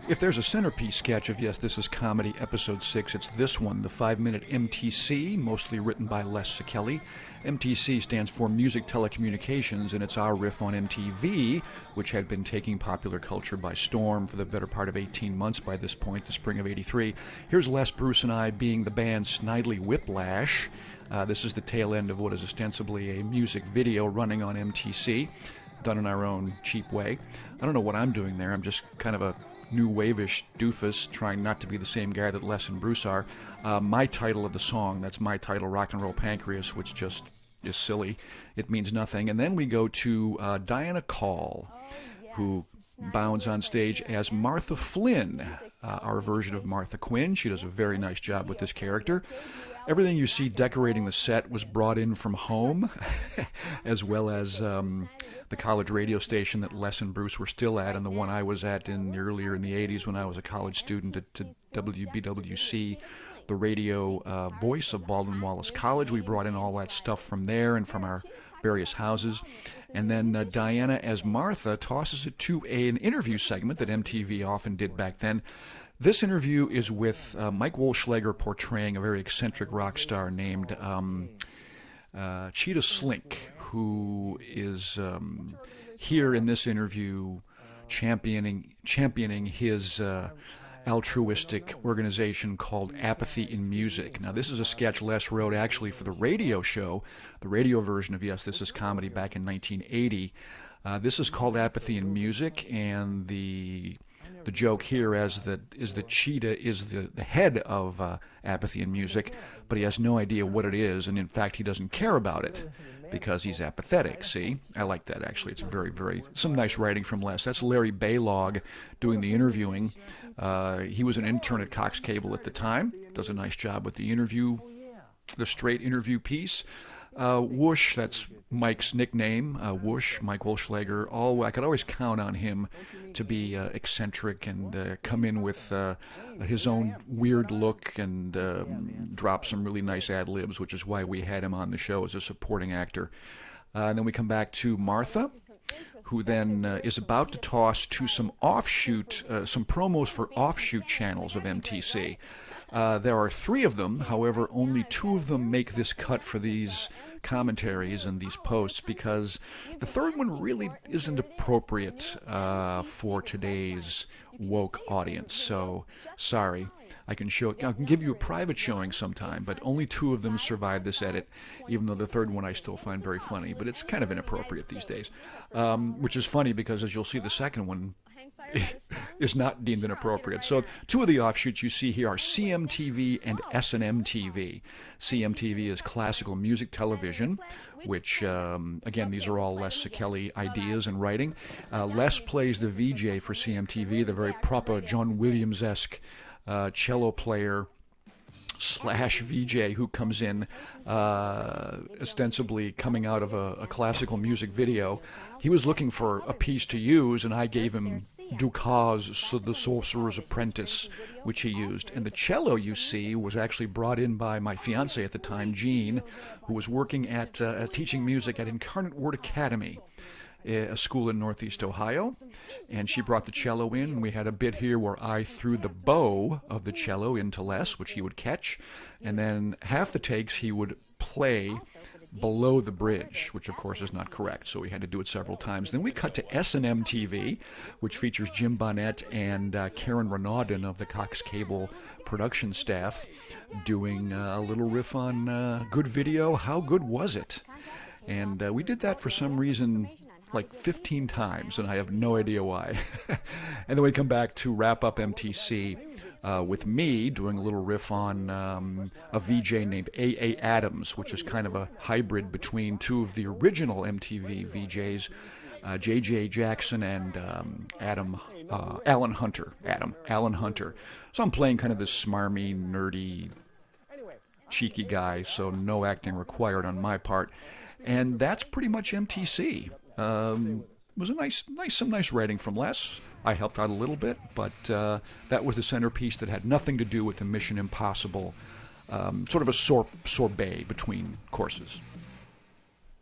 If there's a centerpiece sketch of Yes, This Is Comedy, Episode 6, it's this one, the 5-minute MTC, mostly written by Les Szekely. MTC stands for Music Telecommunications, and it's our riff on MTV, which had been taking popular culture by storm for the better part of 18 months by this point, the spring of '83. Here's Les, Bruce, and I being the band Snidely Whiplash. This is the tail end of what is ostensibly a music video running on MTC, done in our own cheap way. I don't know what I'm doing there. I'm just kind of a new wave-ish doofus trying not to be the same guy that Les and Bruce are. My title of the song, that's my title, Rock and Roll Pancreas, which just is silly. It means nothing. And then we go to Dianna Kall, who bounds on stage as Martha Flynn, our version of Martha Quinn. She does a very nice job with this character. Everything you see decorating the set was brought in from home, as well as the college radio station that Les and Bruce were still at, and the one I was at earlier in the 80s when I was a college student at WBWC, the radio voice of Baldwin Wallace College. We brought in all that stuff from there and from our various houses. And then Dianna, as Martha, tosses it to an interview segment that MTV often did back then. This interview is with Mike Wolschleger portraying a very eccentric rock star named Cheetah Slink, who is here in this interview championing his altruistic organization called Apathy in Music. Now, this is a sketch Les wrote actually for the radio show, the radio version of Yes, This Is Comedy back in 1980. This is called Apathy in Music, and the joke here is that Cheetah is the head of Apathy in Music, but he has no idea what it is, and in fact he doesn't care about it because he's apathetic. See? I like that, actually. It's some nice writing from Les. That's Larry Baylog doing the interviewing. He was an intern at Cox Cable at the time. Does a nice job with the straight interview piece. Whoosh, that's Mike's nickname, Whoosh, Mike Wolschleger. I could always count on him to be eccentric and come in with his own weird look and drop some really nice ad-libs, which is why we had him on the show as a supporting actor. And then we come back to Martha, who then is about to toss to some promos for offshoot channels of MTC. There are 3 of them, however, only 2 of them make this cut for these commentaries and these posts because the third one really isn't appropriate for today's woke audience. So, sorry. I can give you a private showing sometime, but only 2 of them survived this edit, even though the third one I still find very funny, but it's kind of inappropriate these days, which is funny because, as you'll see, the second one is not deemed inappropriate. So 2 of the offshoots you see here are CMTV and S&M TV. CMTV is classical music television, which, again, these are all Les Szekely ideas and writing. Les plays the VJ for CMTV, the very proper John Williams-esque cello player / VJ who comes in ostensibly coming out of a classical music video. He was looking for a piece to use, and I gave him Dukas' The Sorcerer's Apprentice, which he used. And the cello you see was actually brought in by my fiance at the time, Jean, who was working at teaching music at Incarnate Word Academy, a school in Northeast Ohio, and she brought the cello in, and we had a bit here where I threw the bow of the cello into Les, which he would catch, and then half the takes he would play below the bridge, which of course is not correct, so we had to do it several times. Then we cut to S&M TV, which features Jim Bonnett and Karen Renaudin of the Cox Cable production staff doing a little riff on good video, How Good Was It? And we did that for some reason like 15 times, and I have no idea why. And then we come back to wrap up MTC with me doing a little riff on a VJ named A.A. Adams, which is kind of a hybrid between 2 of the original MTV VJs, J.J. Jackson and Alan Hunter. So I'm playing kind of this smarmy, nerdy, cheeky guy, so no acting required on my part. And that's pretty much MTC. It was some nice writing from Les. I helped out a little bit, but that was the centerpiece that had nothing to do with the Mission Impossible, sort of a sorbet between courses.